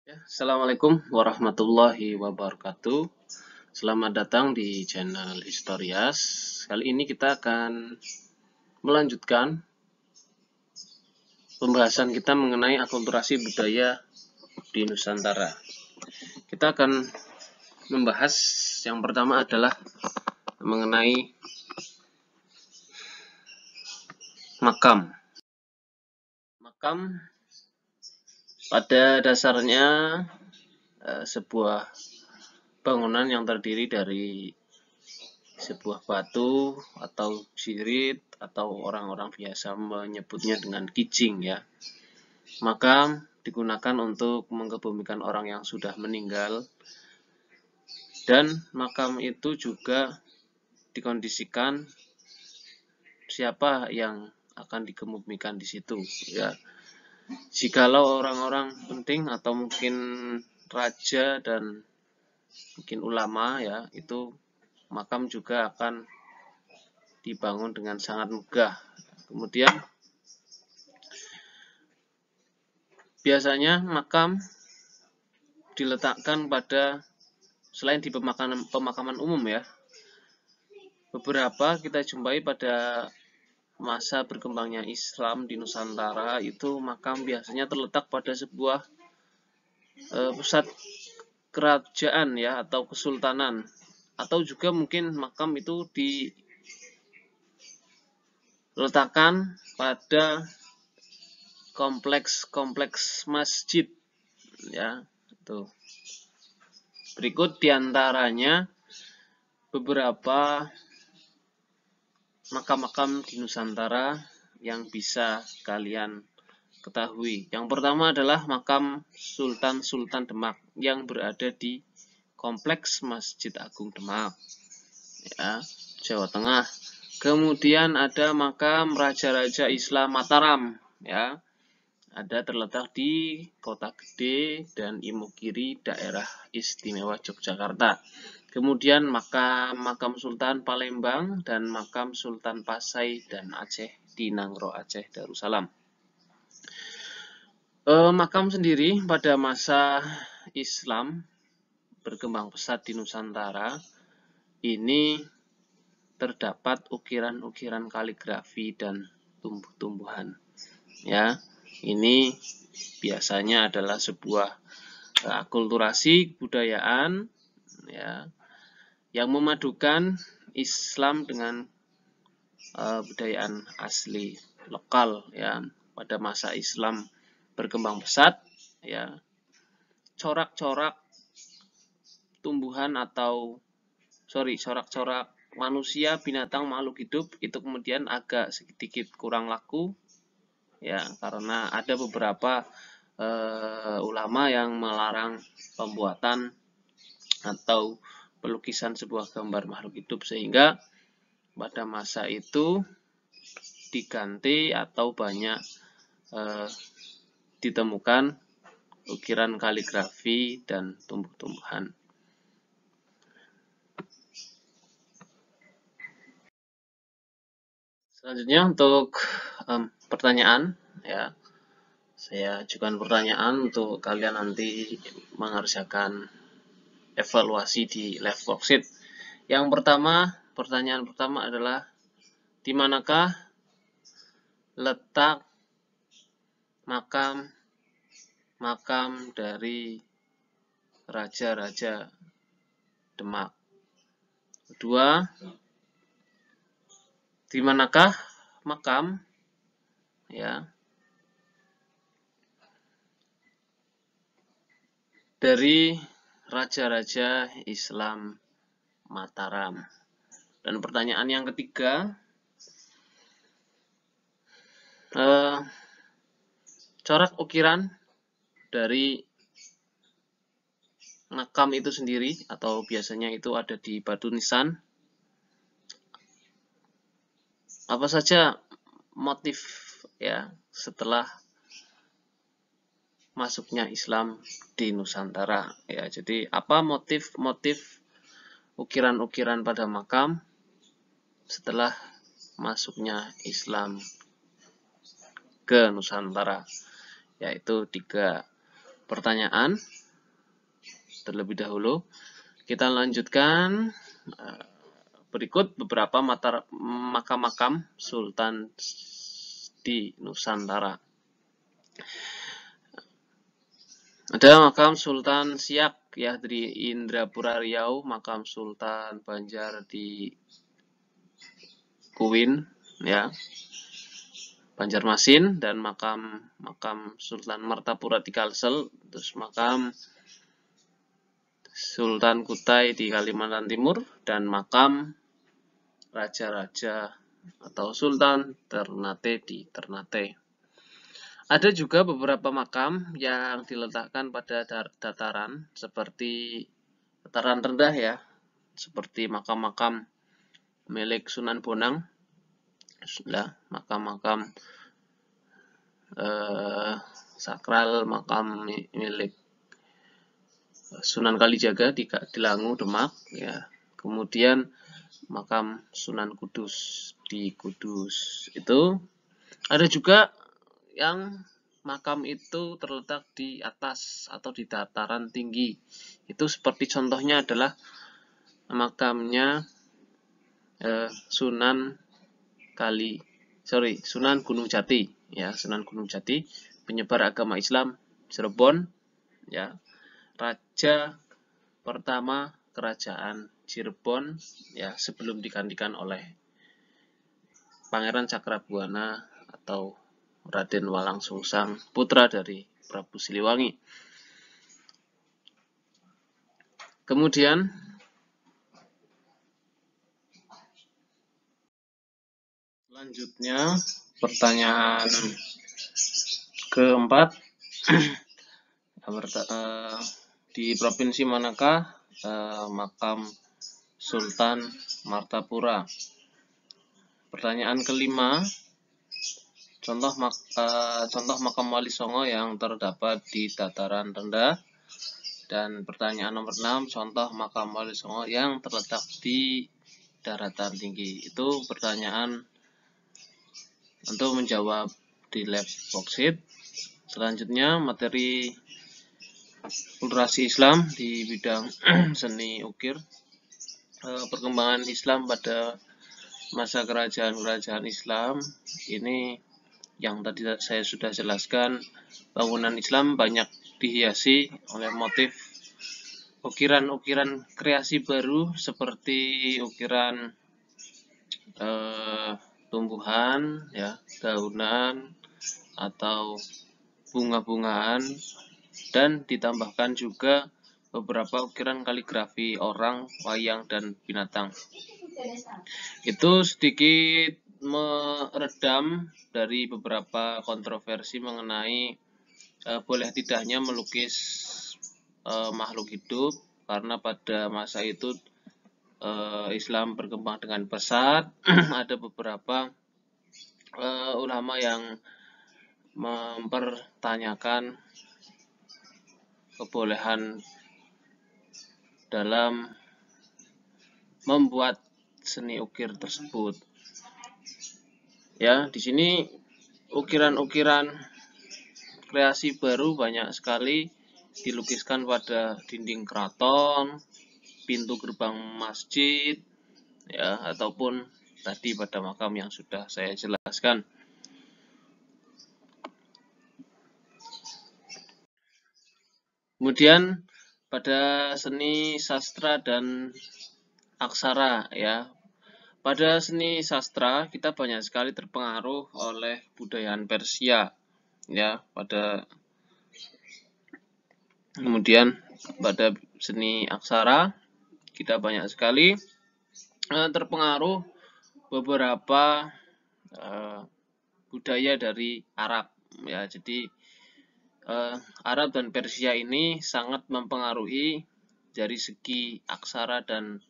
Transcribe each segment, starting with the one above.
Ya, Assalamualaikum warahmatullahi wabarakatuh. Selamat datang di channel Historias. Kali ini kita akan melanjutkan pembahasan kita mengenai akulturasi budaya di Nusantara. Kita akan membahas yang pertama adalah mengenai makam. Makam pada dasarnya sebuah bangunan yang terdiri dari sebuah batu atau jirit atau orang-orang biasa menyebutnya dengan kijing ya. Makam digunakan untuk mengebumikan orang yang sudah meninggal, dan makam itu juga dikondisikan siapa yang akan dikebumikan di situ ya. Jikalau orang-orang penting atau mungkin raja dan mungkin ulama ya, itu makam juga akan dibangun dengan sangat megah. Kemudian biasanya makam diletakkan pada, selain di pemakaman umum ya, beberapa kita jumpai pada masa berkembangnya Islam di Nusantara itu makam biasanya terletak pada sebuah pusat kerajaan ya, atau kesultanan, atau juga mungkin makam itu diletakkan pada kompleks masjid ya. Tuh. Berikut diantaranya beberapa makam-makam di Nusantara yang bisa kalian ketahui. Yang pertama adalah makam Sultan Demak yang berada di Kompleks Masjid Agung Demak ya, Jawa Tengah. Kemudian ada makam Raja-Raja Islam Mataram ya, ada terletak di Kota Gede dan Imogiri, daerah istimewa Yogyakarta. Kemudian makam Sultan Palembang dan makam Sultan Pasai dan Aceh di Nangro Aceh Darussalam. Makam sendiri pada masa Islam berkembang pesat di Nusantara ini terdapat ukiran-ukiran kaligrafi dan tumbuh-tumbuhan ya. Ini biasanya adalah sebuah akulturasi kebudayaan ya, yang memadukan Islam dengan budayaan asli lokal ya. Pada masa Islam berkembang pesat ya, corak-corak tumbuhan atau corak-corak manusia, binatang, makhluk hidup itu kemudian agak sedikit kurang laku ya, karena ada beberapa ulama yang melarang pembuatan atau pelukisan sebuah gambar makhluk hidup, sehingga pada masa itu diganti atau banyak ditemukan ukiran kaligrafi dan tumbuh-tumbuhan. Selanjutnya untuk pertanyaan ya, saya ajukan pertanyaan untuk kalian nanti mengerjakan evaluasi di live worksheet. Yang pertama, pertanyaan pertama adalah di manakah letak makam dari Raja-Raja Demak? Kedua, di manakah makam ya dari Raja-Raja Islam Mataram? Dan pertanyaan yang ketiga, corak ukiran dari makam itu sendiri, atau biasanya itu ada di batu nisan, apa saja motif ya setelah masuknya Islam di Nusantara ya. Jadi apa motif ukiran-ukiran pada makam setelah masuknya Islam ke Nusantara? Yaitu 3 pertanyaan. terlebih dahulu. Kita lanjutkan berikut beberapa makam-makam sultan di Nusantara. Ada makam Sultan Siak ya di Indrapura Riau, makam Sultan Banjar di Kuwin ya, Banjarmasin, dan makam Sultan Martapura di Kalsel, terus makam Sultan Kutai di Kalimantan Timur, dan makam raja-raja atau Sultan Ternate di Ternate. Ada juga beberapa makam yang diletakkan pada dataran seperti dataran rendah ya, seperti makam-makam milik Sunan Bonang, makam-makam sakral, makam milik Sunan Kalijaga di Langu, Demak ya. Kemudian makam Sunan Kudus di Kudus. Itu ada juga yang makam itu terletak di atas atau di dataran tinggi. Itu seperti contohnya adalah makamnya Sunan Gunung Jati ya, Sunan Gunung Jati, penyebar agama Islam Cirebon ya, raja pertama kerajaan Cirebon ya, sebelum digantikan oleh Pangeran Cakrabuana atau Raden Walang Sungsang, putra dari Prabu Siliwangi. Kemudian selanjutnya pertanyaan keempat, di provinsi manakah makam Sultan Martapura? Pertanyaan kelima, contoh makam Wali Songo yang terdapat di dataran rendah. Dan pertanyaan nomor 6, contoh makam Wali Songo yang terletak di daratan tinggi. Itu pertanyaan untuk menjawab di lab worksheet. Selanjutnya materi literasi Islam di bidang seni ukir. Perkembangan Islam pada masa kerajaan Islam ini yang tadi saya sudah jelaskan, bangunan Islam banyak dihiasi oleh motif ukiran-ukiran kreasi baru seperti ukiran tumbuhan ya, daunan atau bunga-bungaan, dan ditambahkan juga beberapa ukiran kaligrafi orang, wayang, dan binatang. Itu sedikit meredam dari beberapa kontroversi mengenai boleh tidaknya melukis makhluk hidup, karena pada masa itu Islam berkembang dengan pesat. Ada beberapa ulama yang mempertanyakan kebolehan dalam membuat seni ukir tersebut. Ya, di sini ukiran-ukiran kreasi baru banyak sekali dilukiskan pada dinding keraton, pintu gerbang masjid, ya, ataupun tadi pada makam yang sudah saya jelaskan. Kemudian pada seni sastra dan aksara ya. Pada seni sastra kita banyak sekali terpengaruh oleh budayaan Persia ya. Kemudian pada seni aksara kita banyak sekali terpengaruh beberapa budaya dari Arab ya. Jadi Arab dan Persia ini sangat mempengaruhi dari segi aksara dan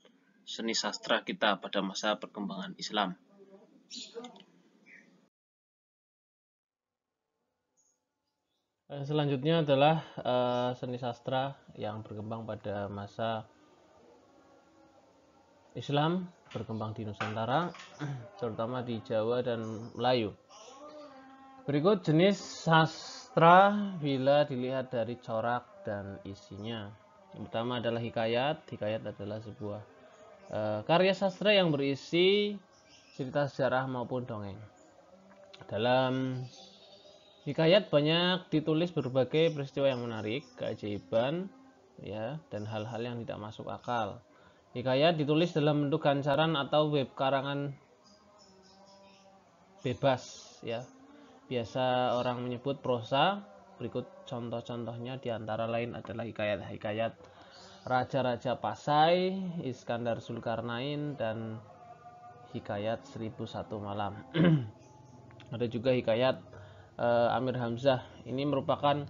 seni sastra kita pada masa perkembangan Islam. Selanjutnya adalah seni sastra yang berkembang pada masa Islam berkembang di Nusantara, terutama di Jawa dan Melayu. Berikut jenis sastra bila dilihat dari corak dan isinya. Yang pertama adalah hikayat. Hikayat adalah sebuah karya sastra yang berisi cerita sejarah maupun dongeng. Dalam hikayat banyak ditulis berbagai peristiwa yang menarik, keajaiban, ya, dan hal-hal yang tidak masuk akal. Hikayat ditulis dalam bentuk gancaran atau web karangan bebas, ya. Biasa orang menyebut prosa. Berikut contoh-contohnya, diantara lain adalah hikayat Raja-Raja Pasai, Iskandar Zulkarnain, dan hikayat 1001 Malam. Ada juga hikayat Amir Hamzah. Ini merupakan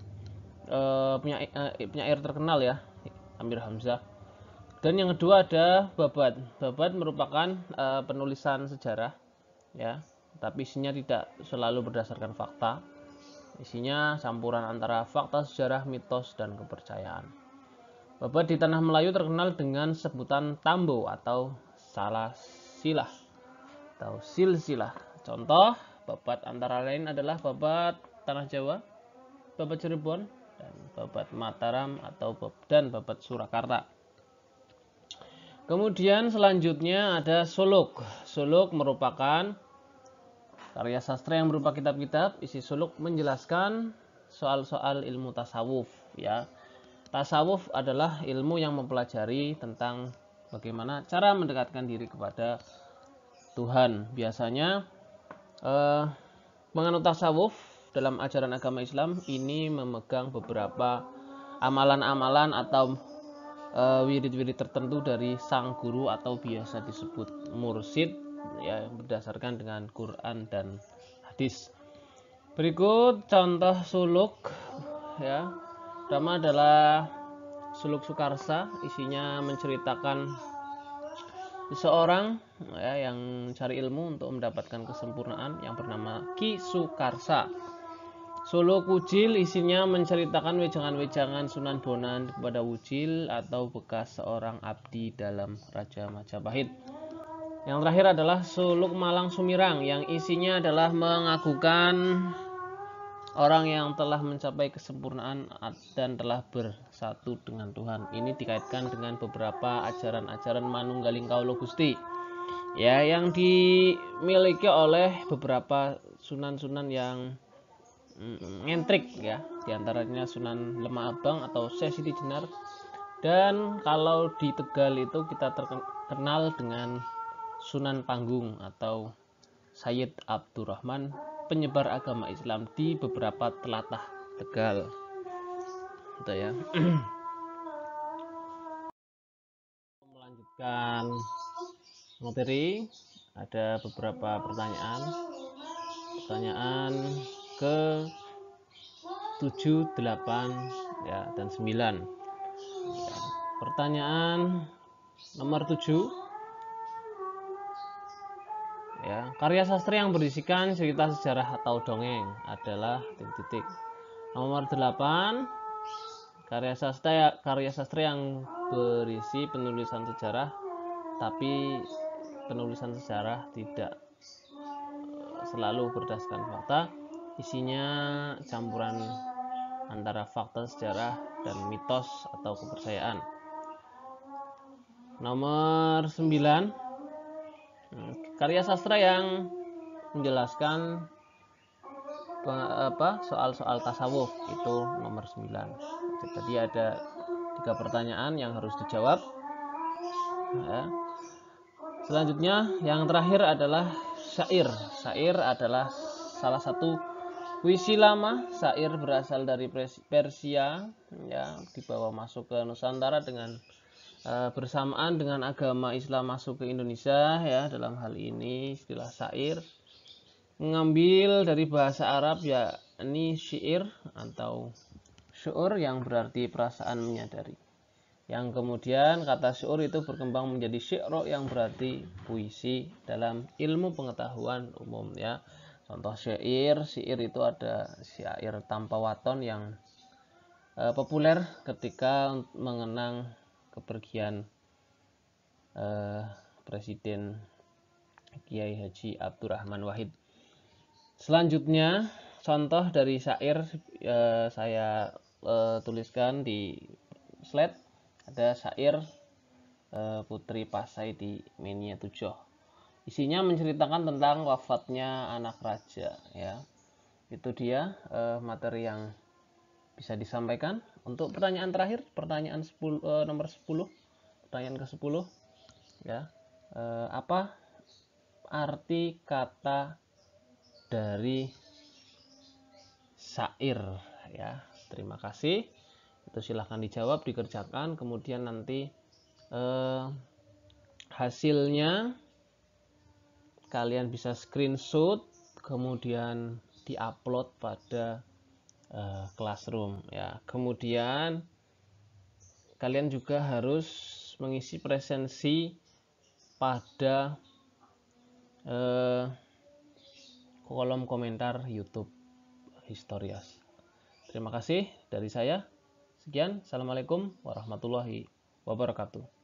penyair terkenal, ya, Amir Hamzah. Dan yang kedua ada Babad. Babad merupakan penulisan sejarah, ya, tapi isinya tidak selalu berdasarkan fakta. Isinya campuran antara fakta sejarah, mitos, dan kepercayaan. Babad di tanah Melayu terkenal dengan sebutan tambo atau salasilah atau silsilah. Contoh babad antara lain adalah babad tanah Jawa, babad Cirebon, dan babad Mataram dan babad Surakarta. Kemudian selanjutnya ada suluk. Suluk merupakan karya sastra yang berupa kitab-kitab. Isi suluk menjelaskan soal-soal ilmu tasawuf, ya. Tasawuf adalah ilmu yang mempelajari tentang bagaimana cara mendekatkan diri kepada Tuhan. Biasanya penganut tasawuf dalam ajaran agama Islam ini memegang beberapa amalan-amalan atau wirid-wirid tertentu dari sang guru atau biasa disebut mursyid, ya, berdasarkan dengan Quran dan hadis. Berikut contoh suluk, ya. Pertama adalah suluk Sukarsa. Isinya menceritakan seseorang, ya, yang mencari ilmu untuk mendapatkan kesempurnaan yang bernama Ki Sukarsa. Suluk Wujil isinya menceritakan wejangan-wejangan Sunan Bonang kepada Wujil atau bekas seorang abdi dalam Raja Majapahit. Yang terakhir adalah suluk Malang Sumirang yang isinya adalah mengagukan orang yang telah mencapai kesempurnaan dan telah bersatu dengan Tuhan. Ini dikaitkan dengan beberapa ajaran-ajaran Manunggaling Kaulo Gusti, ya, yang dimiliki oleh beberapa sunan-sunan yang ngentrik, ya. Diantaranya Sunan Lemah Abang atau Syekh Siti Jenar. Dan kalau di Tegal itu kita terkenal dengan Sunan Panggung atau Sayyid Abdurrahman, penyebar agama Islam di beberapa telatah Tegal. Gitu, ya. Melanjutkan materi, ada beberapa pertanyaan. Pertanyaan ke 7, 8, ya, dan 9. Ya. Pertanyaan nomor 7. Ya, karya sastra yang berisikan cerita sejarah atau dongeng adalah titik-titik. Nomor 8, karya sastra yang berisi penulisan sejarah, tapi penulisan sejarah tidak selalu berdasarkan fakta. Isinya campuran antara fakta sejarah dan mitos atau kepercayaan. Nomor 9, karya sastra yang menjelaskan soal-soal tasawuf, itu nomor 9. Jadi ada 3 pertanyaan yang harus dijawab, ya. Selanjutnya yang terakhir adalah syair. Syair adalah salah satu puisi lama. Syair berasal dari Persia, ya, dibawa masuk ke Nusantara dengan bersamaan dengan agama Islam masuk ke Indonesia, ya. Dalam hal ini istilah syair mengambil dari bahasa Arab, yakni syair atau syu'ur yang berarti perasaan menyadari. Yang kemudian kata syu'ur itu berkembang menjadi syi'ro yang berarti puisi dalam ilmu pengetahuan umum, ya. Contoh syair itu ada syair tanpa waton yang populer ketika mengenang kepergian Presiden Kiai Haji Abdurrahman Wahid. Selanjutnya contoh dari syair saya tuliskan di slide. Ada syair Putri Pasai di Menia Tujoh. Isinya menceritakan tentang wafatnya anak raja, ya. Itu dia materi yang bisa disampaikan. Untuk pertanyaan terakhir, pertanyaan nomor 10, pertanyaan ke-10, ya. Apa arti kata dari syair, ya? Terima kasih. Itu silahkan dijawab, dikerjakan, kemudian nanti hasilnya kalian bisa screenshot, kemudian diupload pada Classroom, ya. Kemudian kalian juga harus mengisi presensi pada kolom komentar YouTube Historias. Terima kasih dari saya. Sekian, assalamualaikum warahmatullahi wabarakatuh.